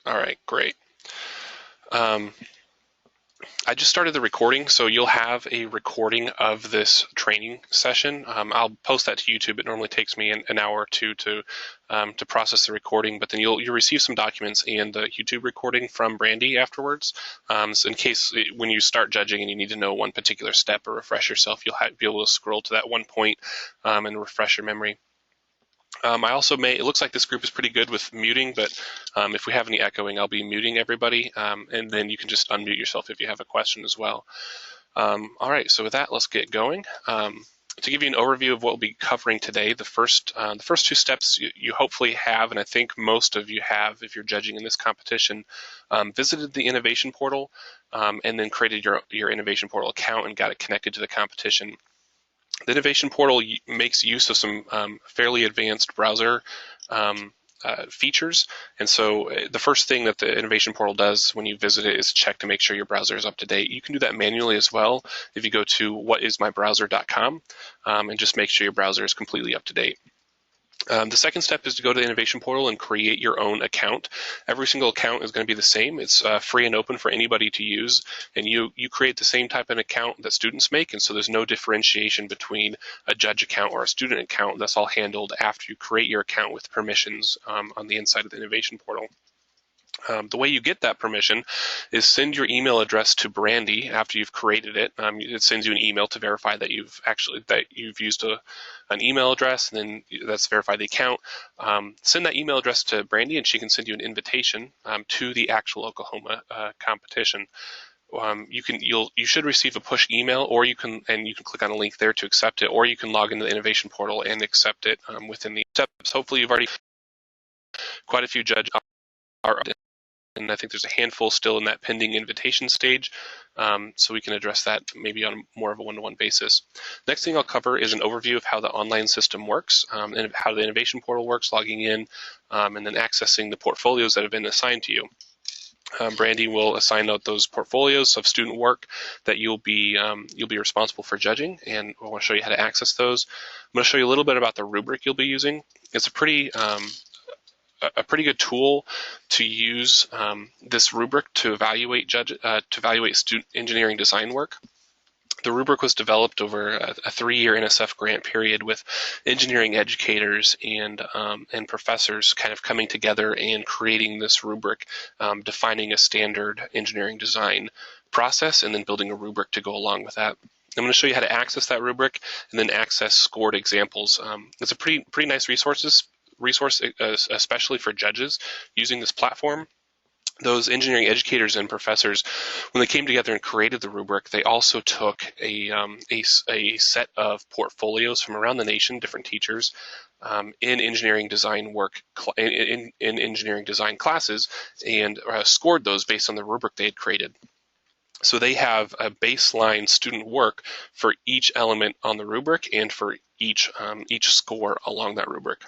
All right, great. I just started the recording, so you'll have a recording of this training session. I'll post that to YouTube. It normally takes me an hour or two to process the recording, but then you'll receive some documents and the YouTube recording from Brandy afterwards. So in case when you start judging and you need to know one particular step or refresh yourself, you'll be able to scroll to that one point and refresh your memory. I also it looks like this group is pretty good with muting, but if we have any echoing, I'll be muting everybody, and then you can just unmute yourself if you have a question as well. All right, so with that, let's get going. To give you an overview of what we'll be covering today, the first two steps you hopefully have, and I think most of you have if you're judging in this competition, visited the innovation portal and then created your innovation portal account and got it connected to the competition. The innovation portal makes use of some fairly advanced browser features, and so the first thing that the innovation portal does when you visit it is check to make sure your browser is up to date. You can do that manually as well if you go to whatismybrowser.com and just make sure your browser is completely up to date. The second step is to go to the innovation portal and create your own account. Every single account is going to be the same. It's free and open for anybody to use, and you create the same type of account that students make, and so there's no differentiation between a judge account or a student account. That's all handled after you create your account with permissions on the inside of the innovation portal. The way you get that permission is send your email address to Brandy after you've created it. It sends you an email to verify that you've used an email address, and then that's verify the account. Send that email address to Brandy, and she can send you an invitation to the actual Oklahoma competition. You should receive a push email, or you can click on a link there to accept it, or you can log into the innovation portal and accept it within the steps. Hopefully, you've already quite a few judges are. And I think there's a handful still in that pending invitation stage, so we can address that maybe on more of a one-to-one basis. Next thing I'll cover is an overview of how the online system works and how the innovation portal works, logging in, and then accessing the portfolios that have been assigned to you. Brandy will assign out those portfolios of student work that you'll be responsible for judging, and I want to show you how to access those. I'm going to show you a little bit about the rubric you'll be using. It's a pretty good tool to use this rubric to evaluate student engineering design work. The rubric was developed over a 3-year NSF grant period with engineering educators and professors kind of coming together and creating this rubric, defining a standard engineering design process, and then building a rubric to go along with that. I'm going to show you how to access that rubric and then access scored examples. It's a pretty nice resource, especially for judges using this platform. Those engineering educators and professors, when they came together and created the rubric, they also took a set of portfolios from around the nation, different teachers, in engineering design work, in engineering design classes, and scored those based on the rubric they had created. So they have a baseline student work for each element on the rubric and for each score along that rubric.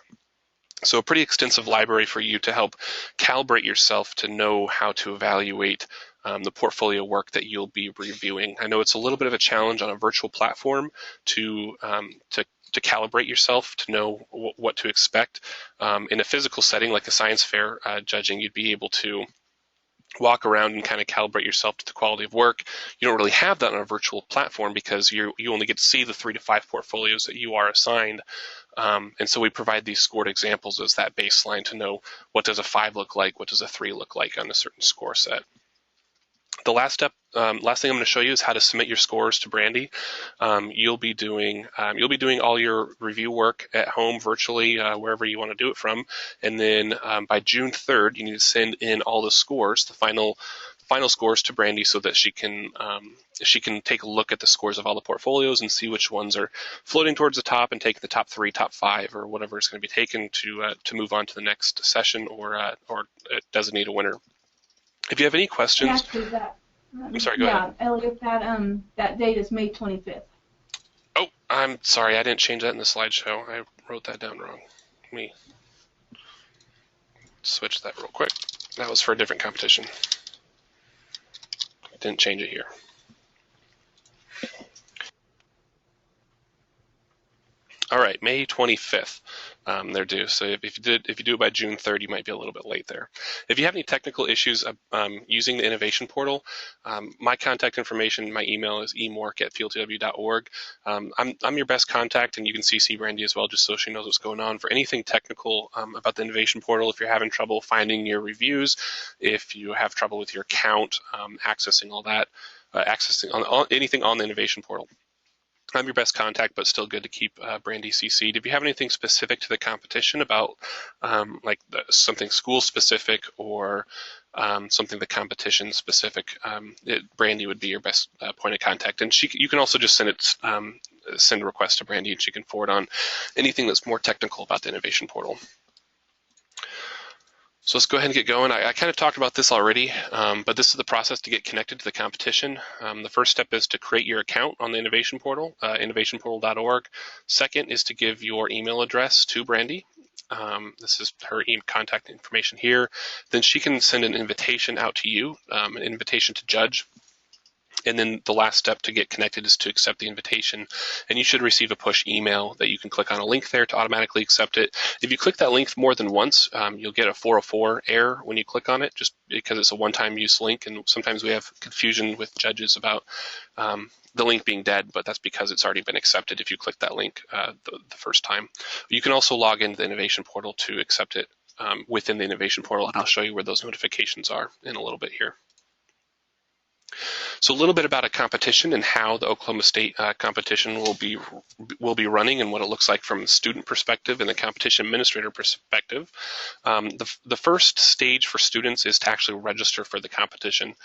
So a pretty extensive library for you to help calibrate yourself to know how to evaluate the portfolio work that you'll be reviewing. I know it's a little bit of a challenge on a virtual platform to calibrate yourself to know what to expect. In a physical setting like a science fair judging, you'd be able to walk around and kind of calibrate yourself to the quality of work. You don't really have that on a virtual platform because you only get to see the 3 to 5 portfolios that you are assigned. And so we provide these scored examples as that baseline to know what does a 5 look like, what does a 3 look like on a certain score set. The last thing I'm going to show you is how to submit your scores to Brandy. You'll be doing all your review work at home virtually, wherever you want to do it from, and then by June 3rd, you need to send in all the scores, the final scores to Brandy, so that she can take a look at the scores of all the portfolios and see which ones are floating towards the top and take the top 3, top 5, or whatever is going to be taken to move on to the next session or designate a winner. If you have any questions, actually, I'm sorry. Go ahead. Yeah, Elliot, that date is May 25th. Oh, I'm sorry. I didn't change that in the slideshow. I wrote that down wrong. Let me switch that real quick. That was for a different competition. I didn't change it here. All right, May 25th. they're due. So if you do it by June 3rd, you might be a little bit late there. If you have any technical issues using the innovation portal, my contact information, my email is emork@fieldtw.org. I'm your best contact, and you can CC Brandy as well, just so she knows what's going on. For anything technical about the innovation portal, if you're having trouble finding your reviews, if you have trouble with your account, accessing all that, accessing anything on the innovation portal, I'm your best contact, but still good to keep Brandy CC'd. If you have anything specific to the competition about something school specific or something the competition specific, Brandy would be your best point of contact. And you can also just send a request to Brandy, and she can forward on anything that's more technical about the innovation portal. So let's go ahead and get going. I kind of talked about this already, but this is the process to get connected to the competition. The first step is to create your account on the innovation portal, innovationportal.org. Second is to give your email address to Brandy. This is her contact information here. Then she can send an invitation out to you, an invitation to judge. And then the last step to get connected is to accept the invitation. And you should receive a push email that you can click on a link there to automatically accept it. If you click that link more than once, you'll get a 404 error when you click on it, just because it's a one-time use link. And sometimes we have confusion with judges about the link being dead, but that's because it's already been accepted if you click that link the first time. You can also log into the innovation portal to accept it within the innovation portal, and I'll show you where those notifications are in a little bit here. So a little bit about a competition and how the Oklahoma State competition will be running and what it looks like from a student perspective and the competition administrator perspective. The first stage for students is to actually register for the competition.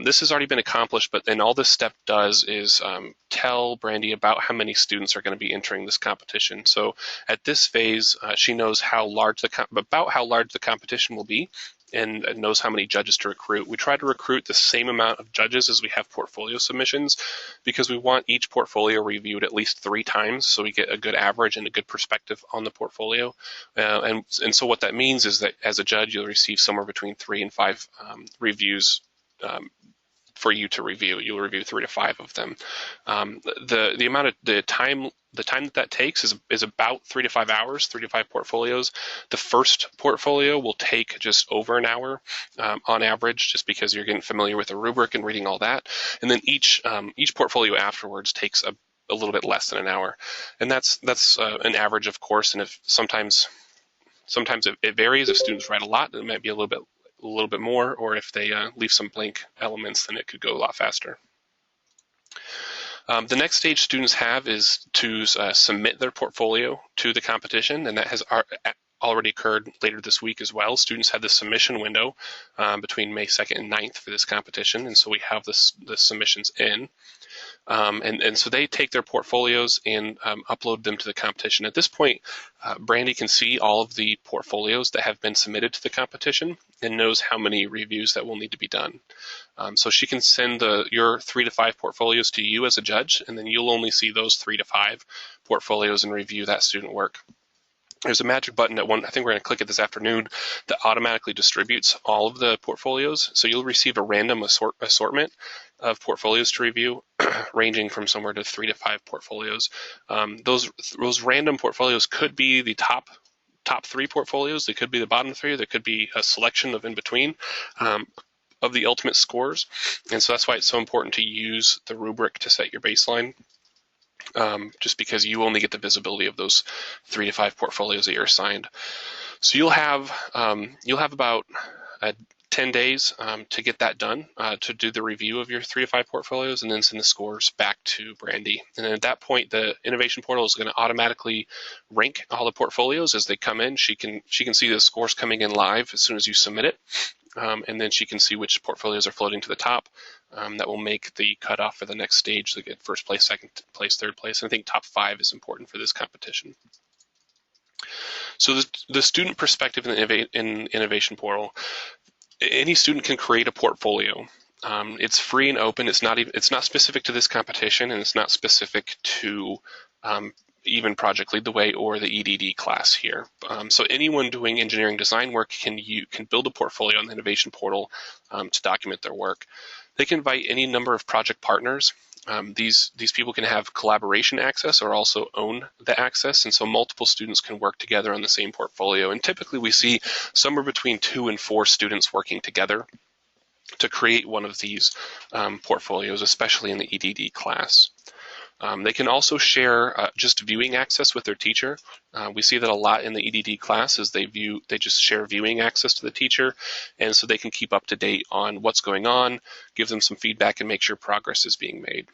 This has already been accomplished, but then all this step does is tell Brandy about how many students are going to be entering this competition. So at this phase, she knows about how large the competition will be, and knows how many judges to recruit. We try to recruit the same amount of judges as we have portfolio submissions, because we want each portfolio reviewed at least 3 times so we get a good average and a good perspective on the portfolio. And so what that means is that as a judge, you'll receive somewhere between 3 and 5 reviews for you to review. You'll review 3 to 5 of them. The time that takes is about 3 to 5 hours, 3 to 5 portfolios. The first portfolio will take just over an hour on average, just because you're getting familiar with the rubric and reading all that. And then each portfolio afterwards takes a little bit less than an hour. And that's an average, of course. And if sometimes it varies. If students write a lot, it might be a little bit more, or if they leave some blank elements, then it could go a lot faster. The next stage students have is to submit their portfolio to the competition, and that has already occurred later this week as well. Students have the submission window between May 2nd and 9th for this competition, and so we have the submissions in. And so they take their portfolios and upload them to the competition. At this point, Brandy can see all of the portfolios that have been submitted to the competition and knows how many reviews that will need to be done. So she can send your 3 to 5 portfolios to you as a judge, and then you'll only see those 3 to 5 portfolios and review that student work. There's a magic button I think we're going to click it this afternoon that automatically distributes all of the portfolios. So you'll receive a random assortment of portfolios to review, ranging from somewhere to 3 to 5 portfolios. Those random portfolios could be the top 3 portfolios. They could be the bottom 3. There could be a selection of in between of the ultimate scores. And so that's why it's so important to use the rubric to set your baseline. Just because you only get the visibility of those 3 to 5 portfolios that you're assigned. So you'll have about 10 days to get that done, to do the review of your 3 to 5 portfolios, and then send the scores back to Brandy. And then at that point, the innovation portal is going to automatically rank all the portfolios as they come in. She can see the scores coming in live as soon as you submit it. And then she can see which portfolios are floating to the top. That will make the cutoff for the next stage to get first place, second place, third place. And I think top 5 is important for this competition. So the student perspective in Innovation Portal, any student can create a portfolio. It's free and open. It's not specific to this competition, and it's not specific to even Project Lead the Way or the EDD class here. So anyone doing engineering design work can build a portfolio on the Innovation Portal to document their work. They can invite any number of project partners These people can have collaboration access or also own the access, and so multiple students can work together on the same portfolio. And typically we see somewhere between 2 and 4 students working together to create one of these portfolios, especially in the EDD class. They can also share just viewing access with their teacher. We see that a lot in the EDD class is they just share viewing access to the teacher, and so they can keep up to date on what's going on, give them some feedback, and make sure progress is being made.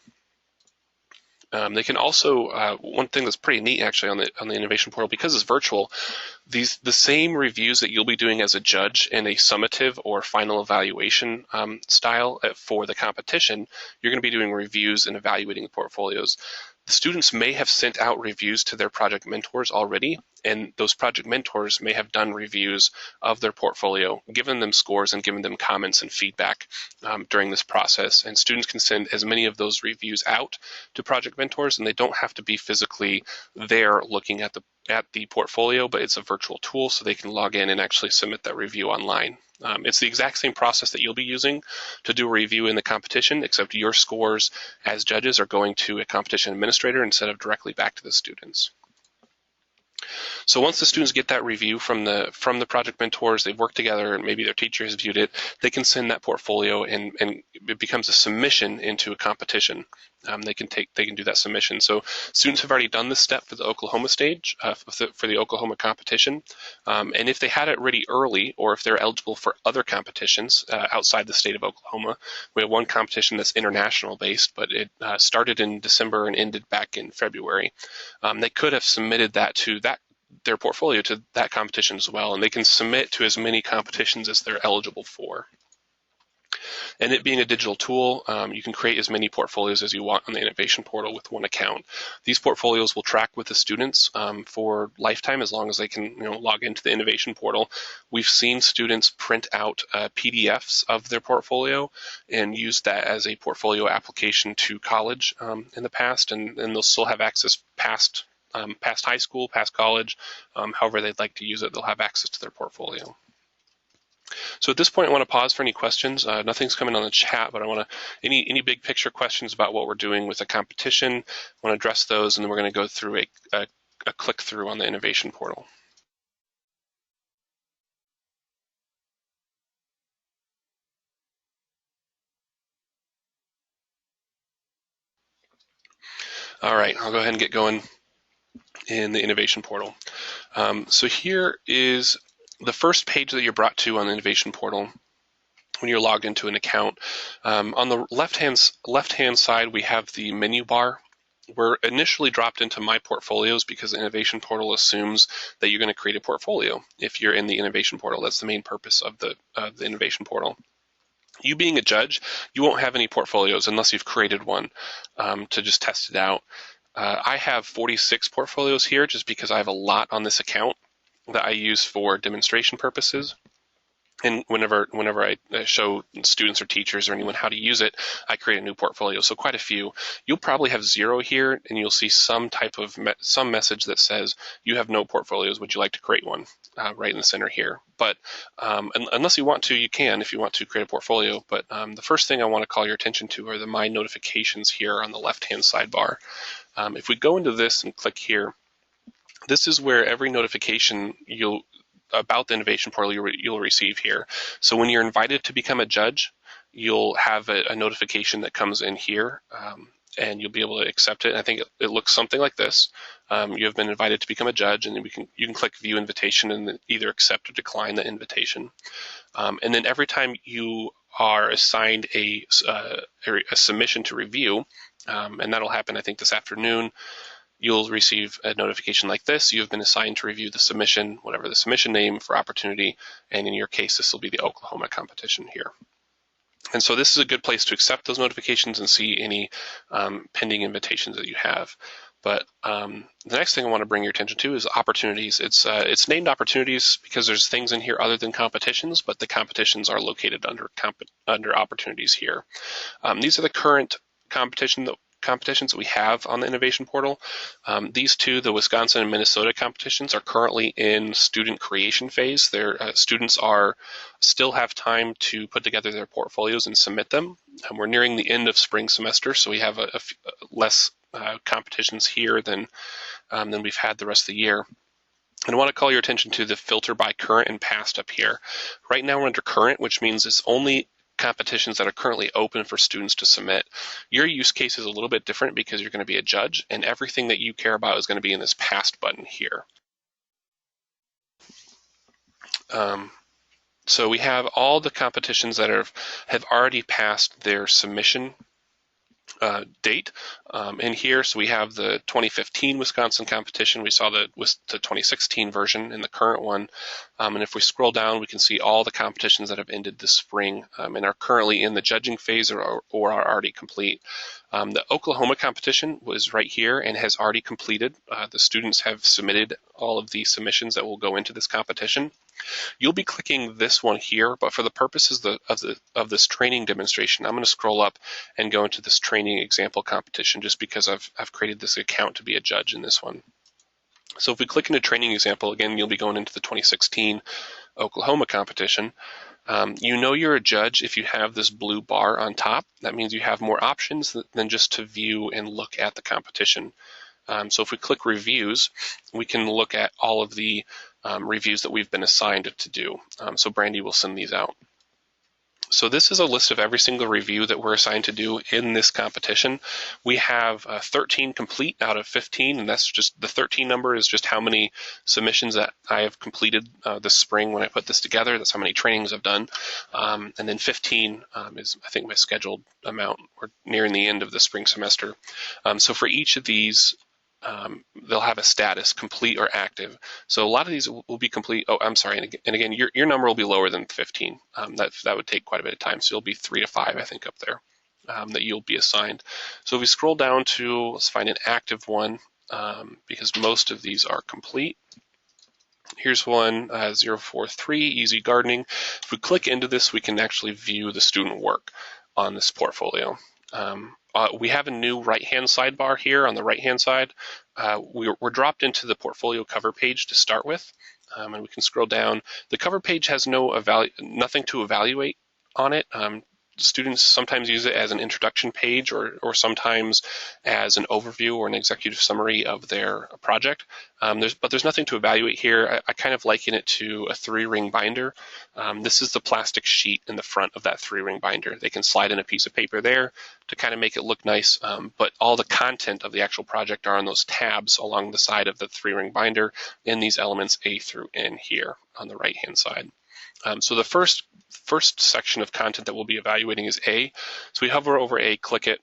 They can also, one thing that's pretty neat actually on the innovation portal, because it's virtual, the same reviews that you'll be doing as a judge in a summative or final evaluation style for the competition, you're going to be doing reviews and evaluating the portfolios. The students may have sent out reviews to their project mentors already, and those project mentors may have done reviews of their portfolio, given them scores and given them comments and feedback during this process. And students can send as many of those reviews out to project mentors, and they don't have to be physically there looking at the portfolio, but it's a virtual tool, so they can log in and actually submit that review online. It's the exact same process that you'll be using to do a review in the competition, except your scores as judges are going to a competition administrator instead of directly back to the students. So once the students get that review from the project mentors, they've worked together, and maybe their teacher has viewed it, they can send that portfolio, and it becomes a submission into a competition. They can do that submission. So students have already done this step for the Oklahoma stage, for the Oklahoma competition. And if they had it ready early, or if they're eligible for other competitions outside the state of Oklahoma, we have one competition that's international based, but it started in December and ended back in February. They could have submitted that to their portfolio to that competition as well, and they can submit to as many competitions as they're eligible for. And it being a digital tool, you can create as many portfolios as you want on the innovation portal with one account. These portfolios will track with the students for lifetime, as long as they can log into the innovation portal. We've seen students print out PDFs of their portfolio and use that as a portfolio application to college in the past, and they'll still have access past high school, past college, however they'd like to use it, they'll have access to their portfolio. So at this point, I want to pause for any questions. Nothing's coming on the chat, but I want to, any big picture questions about what we're doing with the competition, I want to address those, and then we're going to go through a click through on the innovation portal. All right, I'll go ahead and get going in the innovation portal. So here is the first page that you're brought to on the innovation portal when you're logged into an account. On the left-hand side, we have the menu bar. We're initially dropped into My Portfolios because the innovation portal assumes that you're going to create a portfolio if you're in the innovation portal. That's the main purpose of the innovation portal. You being a judge, you won't have any portfolios unless you've created one to just test it out. I have 46 portfolios here just because I have a lot on this account that I use for demonstration purposes. And whenever I show students or teachers or anyone how to use it, I create a new portfolio. So quite a few. You'll probably have 0 here, and you'll see some type of some message that says you have no portfolios. Would you like to create one? Right in the center here. But unless you want to, you can if you want to create a portfolio. But the first thing I want to call your attention to are the My Notifications here on the left-hand sidebar. If we go into this and click here, this is where every notification about the innovation portal you'll receive here. So when you're invited to become a judge, you'll have a notification that comes in here, and you'll be able to accept it. I think it looks something like this. You have been invited to become a judge, and you can click View Invitation and either accept or decline the invitation. And then every time you are assigned a submission to review, and that'll happen I think this afternoon, you'll receive a notification like this. You have been assigned to review the submission, whatever the submission name for opportunity, and in your case, this will be the Oklahoma competition here. And so this is a good place to accept those notifications and see any pending invitations that you have. But the next thing I want to bring your attention to is opportunities. It's named opportunities because there's things in here other than competitions, but the competitions are located under opportunities here. These are the current competitions that we have on the innovation portal. These two, the Wisconsin and Minnesota competitions, are currently in student creation phase. Their students still have time to put together their portfolios and submit them. We're nearing the end of spring semester, so we have less competitions here than we've had the rest of the year. And I want to call your attention to the filter by current and past up here. Right now we're under current, which means it's only competitions that are currently open for students to submit. Your use case is a little bit different because you're going to be a judge, and everything that you care about is going to be in this past button here. So we have all the competitions that have already passed their submission date in here. So we have the 2015 Wisconsin competition. We saw the 2016 version in the current one. And if we scroll down, we can see all the competitions that have ended this spring and are currently in the judging phase or are already complete. The Oklahoma competition was right here and has already completed. The students have submitted all of the submissions that will go into this competition. You'll be clicking this one here, but for the purposes of this training demonstration, I'm going to scroll up and go into this training example competition just because I've created this account to be a judge in this one. So if we click into training example, again, you'll be going into the 2016 Oklahoma competition. You know you're a judge if you have this blue bar on top. That means you have more options than just to view and look at the competition. So if we click reviews, we can look at all of the reviews that we've been assigned to do. So Brandy will send these out. So this is a list of every single review that we're assigned to do in this competition. We have 13 complete out of 15, and that's just the 13 number is just how many submissions that I have completed this spring when I put this together. That's how many trainings I've done. And then 15 is, I think, my scheduled amount. We're nearing the end of the spring semester. So for each of these, they'll have a status, complete or active. So a lot of these will be complete. Oh, I'm sorry. And again, your number will be lower than 15. That would take quite a bit of time. So you'll be 3 to 5, I think, up there that you'll be assigned. So if we scroll down to, let's find an active one because most of these are complete. Here's one, 043, Easy Gardening. If we click into this, we can actually view the student work on this portfolio. We have a new right-hand sidebar here on the right-hand side. We're dropped into the portfolio cover page to start with, and we can scroll down. The cover page has nothing to evaluate on it. Students sometimes use it as an introduction page or sometimes as an overview or an executive summary of their project. But there's nothing to evaluate here. I kind of liken it to a 3-ring binder. This is the plastic sheet in the front of that 3-ring binder. They can slide in a piece of paper there to kind of make it look nice, but all the content of the actual project are on those tabs along the side of the 3-ring binder in these elements A through N here on the right-hand side. So the first section of content that we'll be evaluating is A. So we hover over A, click it,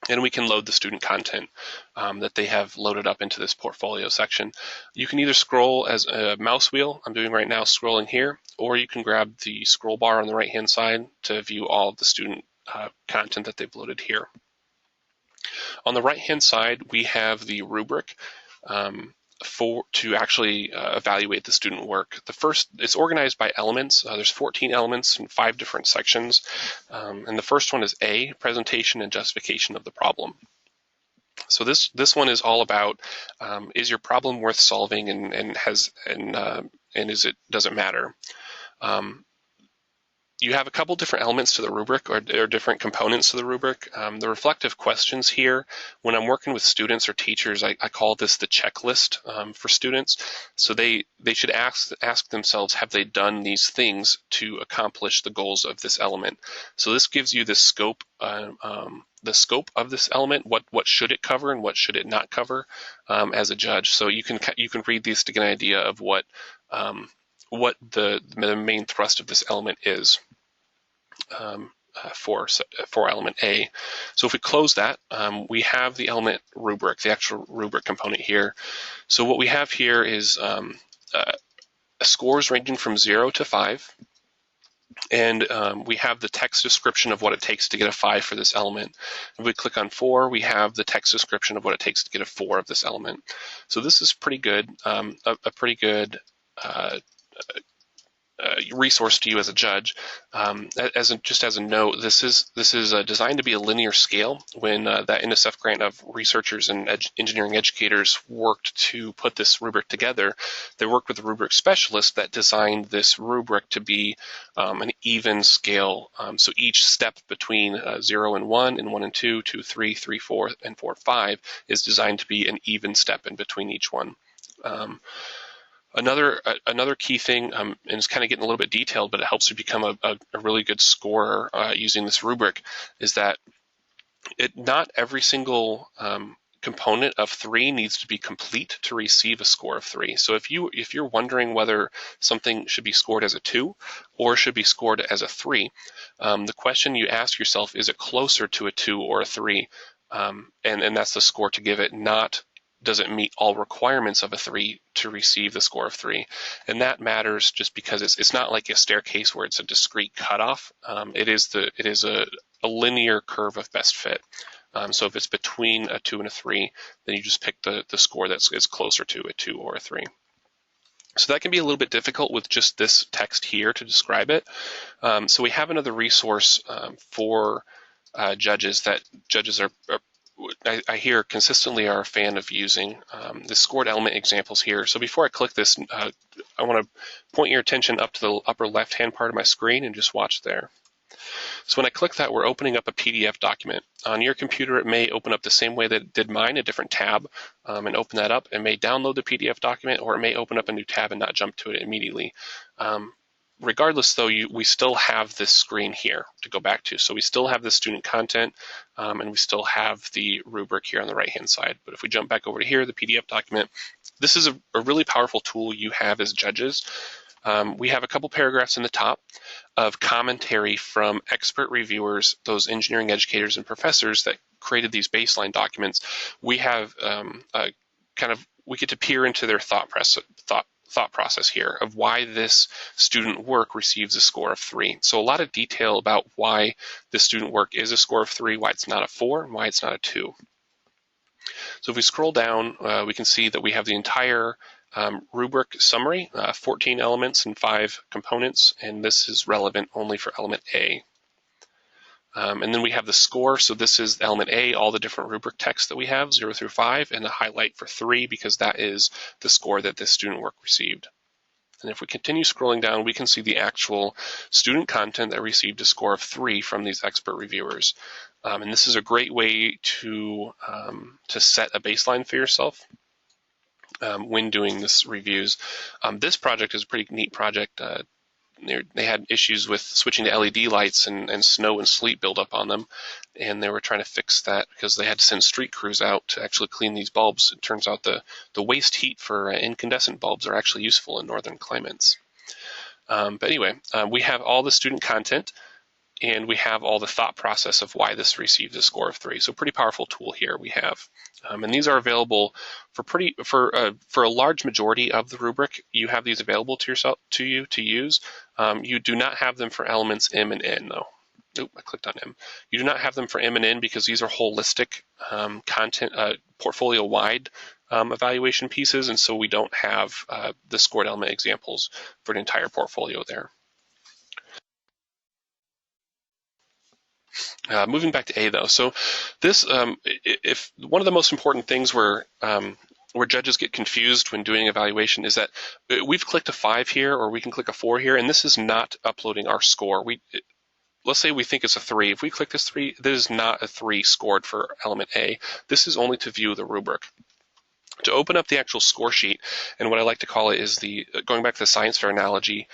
and we can load the student content that they have loaded up into this portfolio section. You can either scroll as a mouse wheel, I'm doing right now scrolling here, or you can grab the scroll bar on the right-hand side to view all of the student content that they've loaded here. On the right-hand side, we have the rubric to actually evaluate the student work. It's organized by elements. There's 14 elements in 5 different sections. And the first one is A, presentation and justification of the problem. So this one is all about is your problem worth solving and does it matter? You have a couple different elements to the rubric or different components to the rubric. The reflective questions here, when I'm working with students or teachers, I call this the checklist for students. So they should ask themselves, have they done these things to accomplish the goals of this element? So this gives you the scope of this element. What should it cover and what should it not cover as a judge? So you can read these to get an idea of what the main thrust of this element is for element A. So if we close that, we have the element rubric, the actual rubric component here. So what we have here is scores ranging from 0 to 5. And we have the text description of what it takes to get a 5 for this element. If we click on 4, we have the text description of what it takes to get a 4 of this element. So this is pretty good, a pretty good resource to you as a judge. Just as a note, this is designed to be a linear scale. When that NSF grant of researchers and engineering educators worked to put this rubric together, they worked with a rubric specialist that designed this rubric to be an even scale. So each step between 0 and 1, and 1 and 2, 2, 3, 3, 4, and 4, 5 is designed to be an even step in between each one. Another key thing, and it's kind of getting a little bit detailed, but it helps you become a really good scorer using this rubric, is that not every single component of 3 needs to be complete to receive a score of 3. So if you're wondering whether something should be scored as a 2 or should be scored as a 3, the question you ask yourself, is it closer to a 2 or a 3? And that's the score to give it, not does it meet all requirements of a 3 to receive the score of 3. And that matters just because it's not like a staircase where it's a discrete cutoff. It is a linear curve of best fit. So if it's between a 2 and a 3, then you just pick the score that is closer to a 2 or a 3. So that can be a little bit difficult with just this text here to describe it. So we have another resource for judges that judges are I hear consistently are a fan of using, the scored element examples here. So before I click this, I want to point your attention up to the upper left-hand part of my screen and just watch there. So when I click that, we're opening up a PDF document. On your computer, it may open up the same way that it did mine, a different tab, and open that up. It may download the PDF document, or it may open up a new tab and not jump to it immediately. Regardless, though, we still have this screen here to go back to. So we still have the student content, and we still have the rubric here on the right-hand side. But if we jump back over to here, the PDF document, this is a really powerful tool you have as judges. We have a couple paragraphs in the top of commentary from expert reviewers, those engineering educators and professors that created these baseline documents. We have we get to peer into their thought process here of why this student work receives a score of 3. So a lot of detail about why this student work is a score of 3, why it's not a 4, and why it's not a 2. So if we scroll down, we can see that we have the entire rubric summary, 14 elements and 5 components, and this is relevant only for element A. And then we have the score, so this is element A, all the different rubric text that we have, 0 through 5, and the highlight for 3 because that is the score that this student work received. And if we continue scrolling down, we can see the actual student content that received a score of 3 from these expert reviewers. And this is a great way to set a baseline for yourself when doing this reviews. This project is a pretty neat project. They had issues with switching to LED lights and snow and sleet buildup on them, and they were trying to fix that because they had to send street crews out to actually clean these bulbs. It turns out the waste heat for incandescent bulbs are actually useful in northern climates. But anyway, we have all the student content, and we have all the thought process of why this received a score of 3. So pretty powerful tool here we have. And these are available for a large majority of the rubric. You have these available to you to use. You do not have them for elements M and N, though. Oop, I clicked on M. You do not have them for M and N because these are holistic content, portfolio-wide evaluation pieces, and so we don't have the scored element examples for an entire portfolio there. Moving back to A, though, so this, if one of the most important things where judges get confused when doing evaluation is that we've clicked a 5 here, or we can click a 4 here, and this is not uploading our score. Let's say we think it's a 3. If we click this 3, this is not a 3 scored for element A. This is only to view the rubric. To open up the actual score sheet, and what I like to call it is going back to the science fair analogy,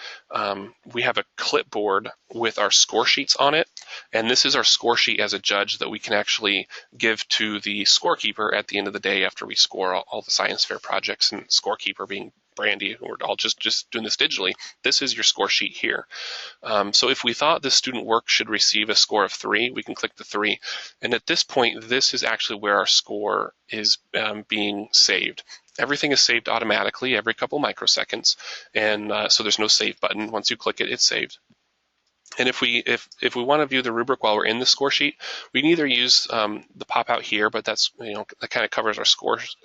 we have a clipboard with our score sheets on it, and this is our score sheet as a judge that we can actually give to the scorekeeper at the end of the day after we score all the science fair projects, and scorekeeper being Brandy, we're all just doing this digitally. This is your score sheet here. So if we thought the student work should receive a score of 3, we can click the 3. And at this point, this is actually where our score is being saved. Everything is saved automatically every couple microseconds, and so there's no save button. Once you click it, it's saved. And if we want to view the rubric while we're in the score sheet, we can either use the pop out here, but that kind of covers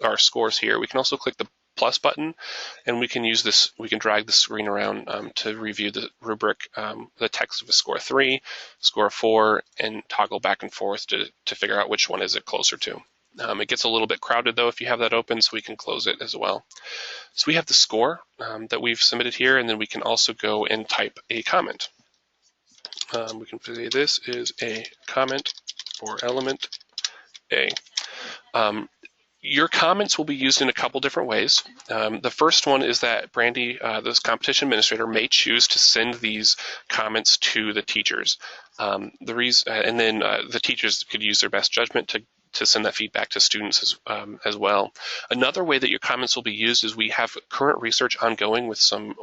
our scores here. We can also click the plus button, and we can use this, we can drag the screen around to review the rubric, the text of a score 3, score 4, and toggle back and forth to figure out which one is it closer to. It gets a little bit crowded though if you have that open, so we can close it as well. So we have the score that we've submitted here, and then we can also go and type a comment. We can say this is a comment for element A. Your comments will be used in a couple different ways. The first one is that Brandy, this competition administrator, may choose to send these comments to the teachers. And then the teachers could use their best judgment to send that feedback to students as well. Another way that your comments will be used is we have current research ongoing with some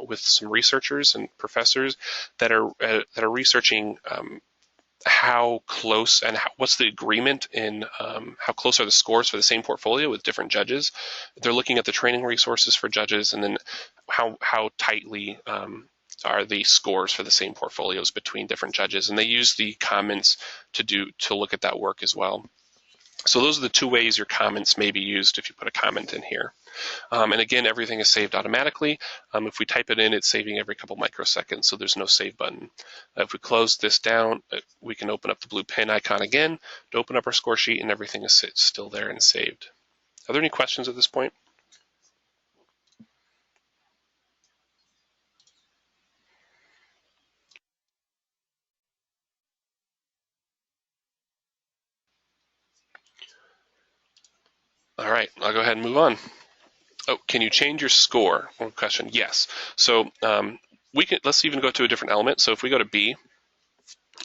researchers and professors that are researching how close and what's the agreement in how close are the scores for the same portfolio with different judges. They're looking at the training resources for judges, and then how tightly are the scores for the same portfolios between different judges, and they use the comments to look at that work as well. So those are the two ways your comments may be used if you put a comment in here. And again, everything is saved automatically. If we type it in, it's saving every couple microseconds, so there's no save button. If we close this down, we can open up the blue pen icon again to open up our score sheet, and everything is still there and saved. Are there any questions at this point? All right, I'll go ahead and move on. Oh, can you change your score? One question. Yes. So let's even go to a different element. So if we go to B,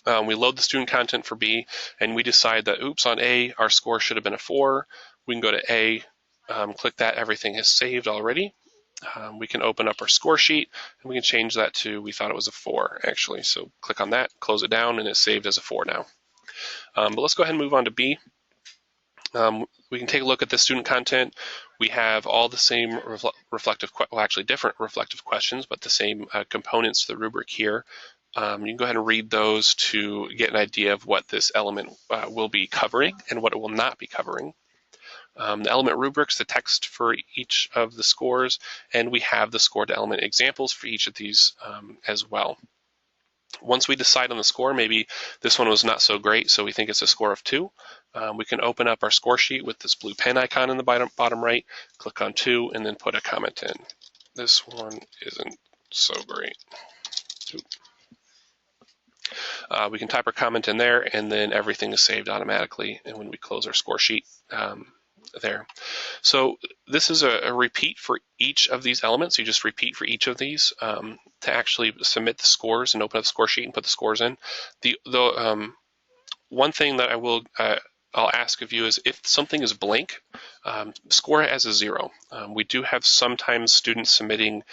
we load the student content for B, and we decide that, oops, on A, our score should have been a 4. We can go to A, click that, everything is saved already. We can open up our score sheet, and we can change that to, we thought it was a 4, actually. So click on that, close it down, and it's saved as a 4 now. But let's go ahead and move on to B. We can take a look at the student content. We have all the same different reflective questions, but the same components to the rubric here. You can go ahead and read those to get an idea of what this element will be covering and what it will not be covering. The element rubrics, the text for each of the scores, and we have the score to element examples for each of these as well. Once we decide on the score, maybe this one was not so great, so we think it's a score of 2. We can open up our score sheet with this blue pen icon in the bottom right, click on 2, and then put a comment in. This one isn't so great. We can type our comment in there, and then everything is saved automatically, and when we close our score sheet there. So this is a repeat for each of these elements. You just repeat for each of these to actually submit the scores and open up the score sheet and put the scores in. The one thing that I'll ask of you is if something is blank, score it as a 0. We do have sometimes students submitting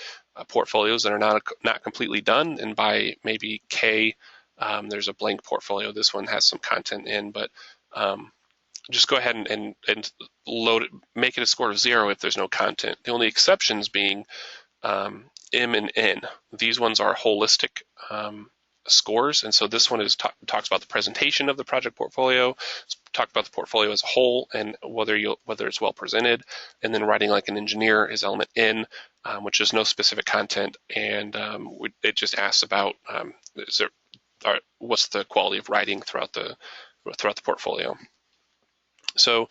portfolios that are not completely done, and by maybe K, there's a blank portfolio. This one has some content in, but just go ahead and load it, make it a score of 0 if there's no content. The only exceptions being M and N. These ones are holistic scores, and so this one talks about the presentation of the project portfolio, talk about the portfolio as a whole and whether it's well presented, and then writing like an engineer is element N, which is no specific content, and it just asks about what's the quality of writing throughout the portfolio. So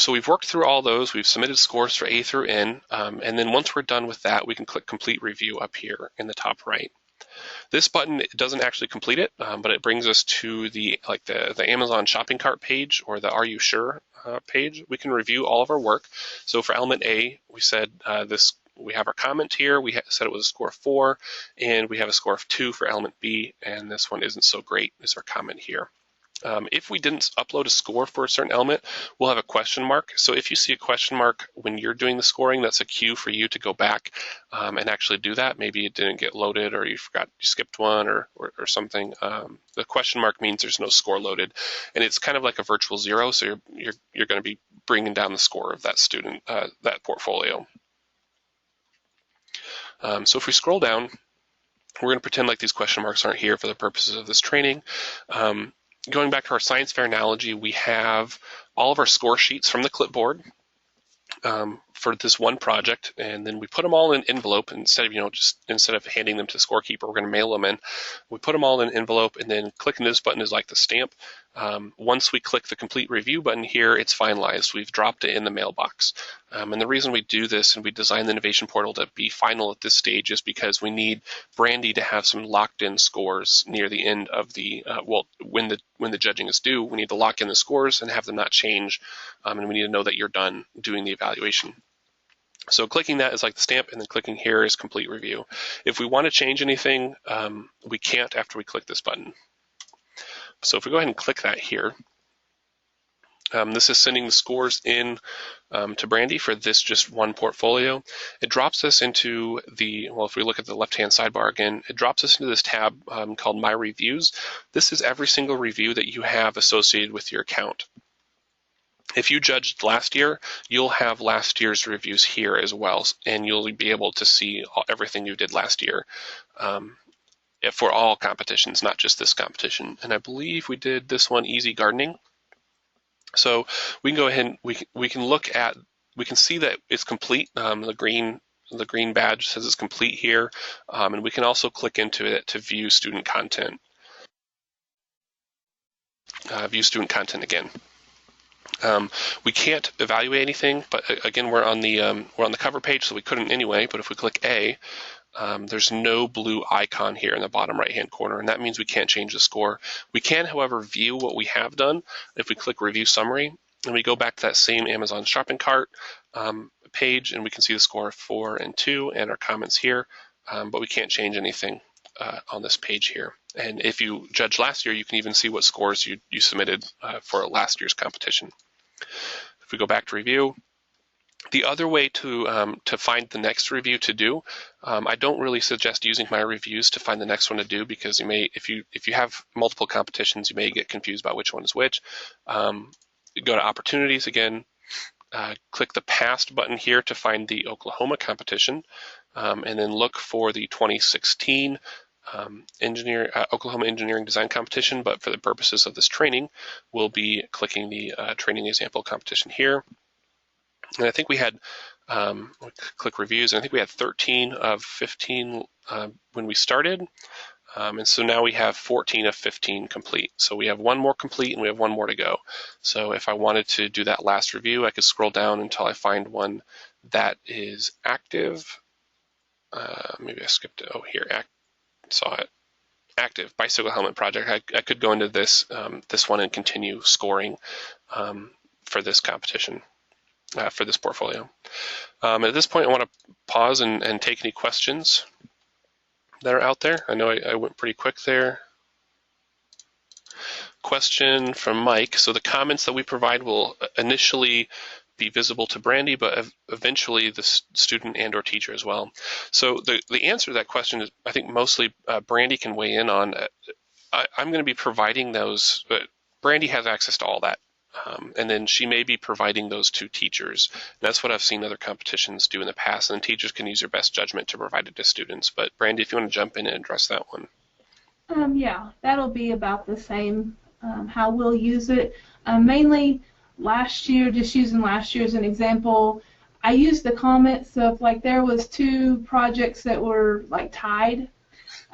we've worked through all those. We've submitted scores for A through N, and then once we're done with that, we can click Complete Review up here in the top right. This button doesn't actually complete it, but it brings us to the Amazon shopping cart page or the Are You Sure page. We can review all of our work. So for element A, we said we have our comment here. We said it was a score of 4, and we have a score of 2 for element B, and this one isn't so great is our comment here. If we didn't upload a score for a certain element, we'll have a question mark. So if you see a question mark when you're doing the scoring, that's a cue for you to go back and actually do that. Going it didn't get loaded, or you skipped one or something. The question mark means there's no score loaded, and it's kind of like a virtual 0. So you're going to be bringing down the score of that student, that portfolio. So if we scroll down, we're going to pretend like these question marks aren't here for the purposes of this training. Going back to our science fair analogy, we have all of our score sheets from the clipboard. for this one project, and then we put them all in an envelope instead of handing them to the scorekeeper. We're going to mail them in. We put them all in an envelope, and then clicking this button is like the stamp. Once we click the complete review button here, it's finalized. We've dropped it in the mailbox. And the reason we do this and we design the innovation portal to be final at this stage is because we need Brandy to have some locked-in scores near the end of the when the judging is due. We need to lock in the scores and have them not change, and we need to know that you're done doing the evaluation. So clicking that is like the stamp, and then clicking here is complete review. If we want to change anything, we can't after we click this button. So if we go ahead and click that here, this is sending the scores in to Brandy for this just one portfolio. It drops us into if we look at the left-hand sidebar again, it drops us into this tab called My Reviews. This is every single review that you have associated with your account. If you judged last year, you'll have last year's reviews here as well, and you'll be able to see everything you did last year for all competitions, not just this competition. And I believe we did this one, Easy Gardening. So we can go ahead and we can see that it's complete. The green badge says it's complete here, and we can also click into it to view student content. View student content again. We can't evaluate anything, but again, we're on the cover page, so we couldn't anyway. But if we click A, there's no blue icon here in the bottom right-hand corner, and that means we can't change the score. We can, however, view what we have done if we click Review Summary, and we go back to that same Amazon Shopping Cart page, and we can see the score of 4 and 2 and our comments here, but we can't change anything on this page here. And if you judged last year, you can even see what scores you submitted for last year's competition. If we go back to review, the other way to find the next review to do, I don't really suggest using My Reviews to find the next one to do, because you may, if you have multiple competitions, you may get confused about which one is which. Go to Opportunities again, click the Past button here to find the Oklahoma competition, and then look for the 2016 Oklahoma Engineering Design Competition, but for the purposes of this training, we'll be clicking the training example competition here. And I think we had, click reviews, and I think we had 13 of 15 when we started. And so now we have 14 of 15 complete. So we have one more complete and we have one more to go. So if I wanted to do that last review, I could scroll down until I find one that is active. Maybe I skipped it. Oh, here, saw it. Active bicycle helmet project. I could go into this this one and continue scoring for this competition, for this portfolio. At this point, I want to pause and take any questions that are out there. I know I went pretty quick there. Question from Mike. So the comments that we provide will initially be visible to Brandy, but eventually the student and or teacher as well. So the answer to that question is, I think mostly Brandy can weigh in on. I'm going to be providing those, but Brandy has access to all that. And then she may be providing those to teachers. And that's what I've seen other competitions do in the past, and teachers can use their best judgment to provide it to students. But Brandy, if you want to jump in and address that one. Yeah, that'll be about the same, how we'll use it. Mainly last year, just using last year as an example, I used the comments. So if like there was 2 projects that were like tied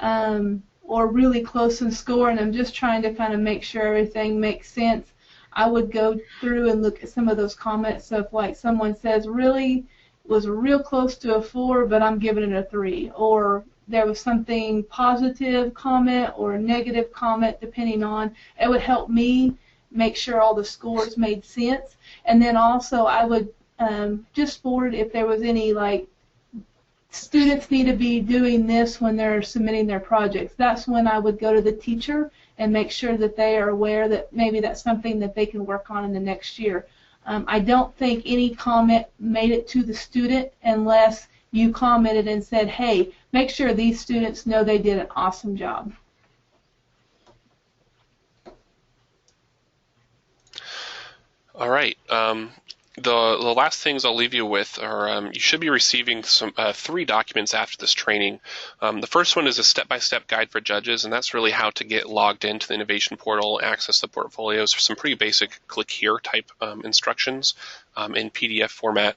or really close in score, and I'm just trying to kind of make sure everything makes sense, I would go through and look at some of those comments. So if like someone says really was real close to a 4, but I'm giving it a 3, or there was something positive comment or a negative comment, depending on, it would help me make sure all the scores made sense. And then also I would just forward if there was any like students need to be doing this when they're submitting their projects. That's when I would go to the teacher and make sure that they are aware that maybe that's something that they can work on in the next year. I don't think any comment made it to the student unless you commented and said, hey, make sure these students know they did an awesome job. All right. The last things I'll leave you with are you should be receiving some 3 documents after this training. The first one is a step-by-step guide for judges, and that's really how to get logged into the innovation portal, access the portfolios, some pretty basic click here type instructions in PDF format.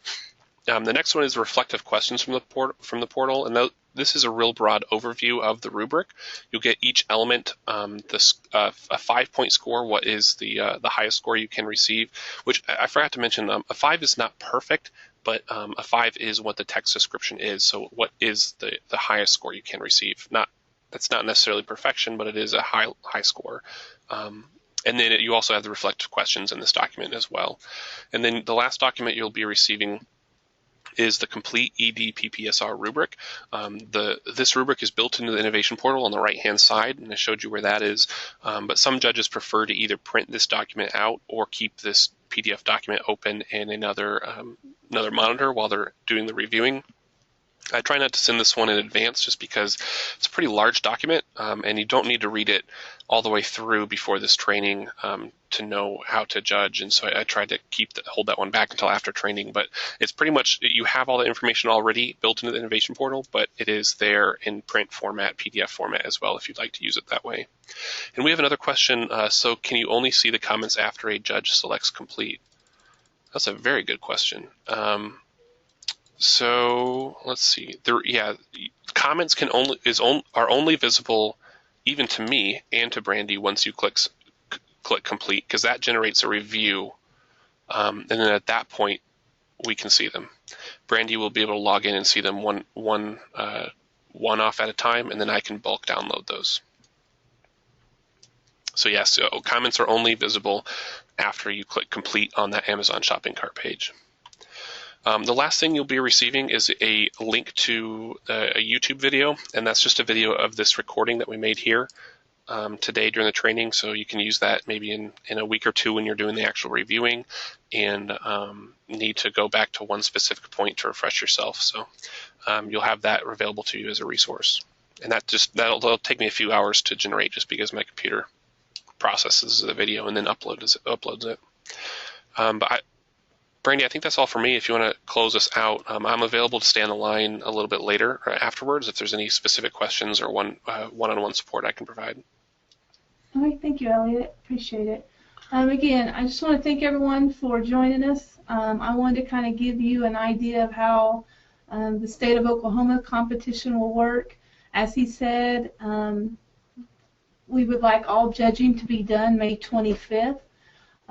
The next one is reflective questions from the portal, and this is a real broad overview of the rubric. You'll get each element a 5-point score. What is the highest score you can receive? Which I forgot to mention. A 5 is not perfect, but a 5 is what the text description is. So what is the highest score you can receive? That's not necessarily perfection, but it is a high score. And then you also have the reflective questions in this document as well. And then the last document you'll be receiving is the complete ED PPSR rubric. This rubric is built into the innovation portal on the right-hand side, and I showed you where that is. But some judges prefer to either print this document out or keep this PDF document open in another monitor while they're doing the reviewing. I try not to send this one in advance just because it's a pretty large document, and you don't need to read it all the way through before this training to know how to judge. And so I tried to hold that one back until after training. But it's pretty much, you have all the information already built into the innovation portal, but it is there in print format, PDF format as well if you'd like to use it that way. And we have another question. So can you only see the comments after a judge selects complete? That's a very good question. So let's see. Comments are only visible even to me and to Brandy once you click complete, because that generates a review, and then at that point we can see them. Brandy will be able to log in and see them one off at a time, and then I can bulk download those. So yes, so comments are only visible after you click complete on that Amazon shopping cart page. The last thing you'll be receiving is a link to a YouTube video, and that's just a video of this recording that we made here today during the training. So you can use that maybe in a week or two when you're doing the actual reviewing and need to go back to one specific point to refresh yourself. So you'll have that available to you as a resource. And that'll take me a few hours to generate just because my computer processes the video and then uploads it. Brandy, I think that's all for me. If you want to close us out, I'm available to stay on the line a little bit later or afterwards if there's any specific questions or one-on-one support I can provide. All right, thank you, Elliot. Appreciate it. Again, I just want to thank everyone for joining us. I wanted to kind of give you an idea of how the state of Oklahoma competition will work. As he said, we would like all judging to be done May 25th.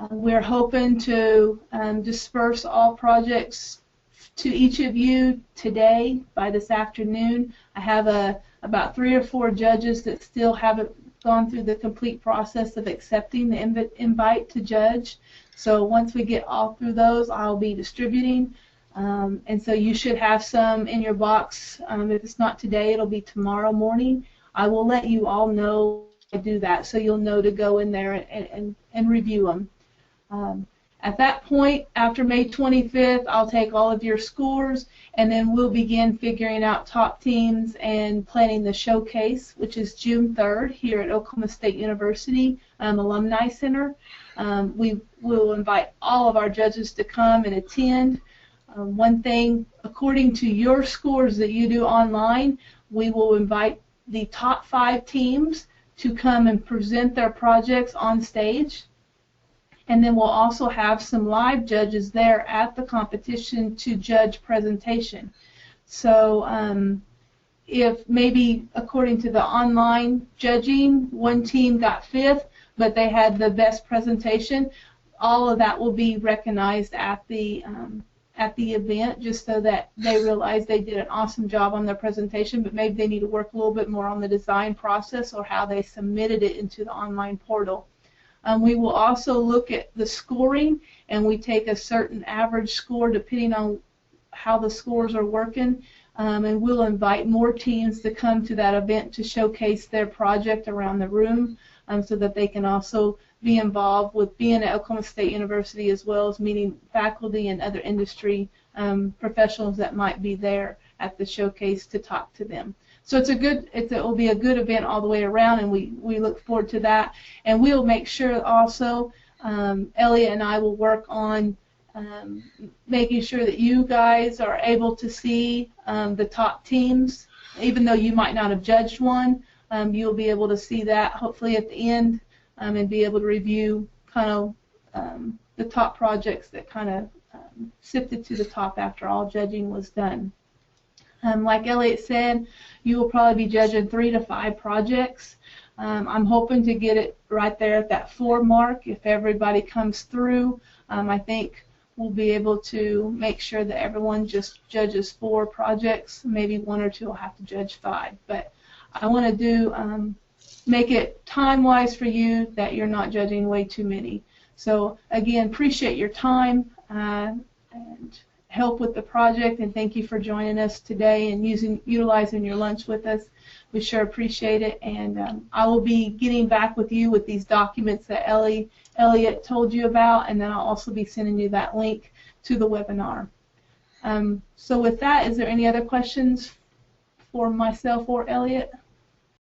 We're hoping to disperse all projects to each of you today by this afternoon. I have about 3 or 4 judges that still haven't gone through the complete process of accepting the invite to judge. So once we get all through those, I'll be distributing. And so you should have some in your box. If it's not today, it'll be tomorrow morning. I will let you all know I do that, so you'll know to go in there and review them. At that point, after May 25th, I'll take all of your scores, and then we'll begin figuring out top teams and planning the showcase, which is June 3rd here at Oklahoma State University Alumni Center. We will invite all of our judges to come and attend. One thing, according to your scores that you do online, we will invite the top 5 teams to come and present their projects on stage. And then we'll also have some live judges there at the competition to judge presentation. So if maybe according to the online judging, one team got 5th, but they had the best presentation, all of that will be recognized at the event, just so that they realize they did an awesome job on their presentation, but maybe they need to work a little bit more on the design process or how they submitted it into the online portal. We will also look at the scoring, and we take a certain average score depending on how the scores are working, and we'll invite more teams to come to that event to showcase their project around the room, so that they can also be involved with being at Oklahoma State University, as well as meeting faculty and other industry professionals that might be there at the showcase to talk to them. So it will be a good event all the way around, and we look forward to that. And we'll make sure also, Elliot and I will work on making sure that you guys are able to see the top teams. Even though you might not have judged one, you'll be able to see that hopefully at the end, and be able to review kind of the top projects that kind of sifted to the top after all judging was done. Like Elliot said, you will probably be judging 3 to 5 projects. I'm hoping to get it right there at that 4 mark. If everybody comes through, I think we'll be able to make sure that everyone just judges 4 projects. Maybe 1 or 2 will have to judge 5. But I want to do make it time-wise for you that you're not judging way too many. So again, appreciate your time and help with the project, and thank you for joining us today and utilizing your lunch with us. We sure appreciate it, and I will be getting back with you with these documents that Elliot told you about, and then I'll also be sending you that link to the webinar. So with that, is there any other questions for myself or Elliot?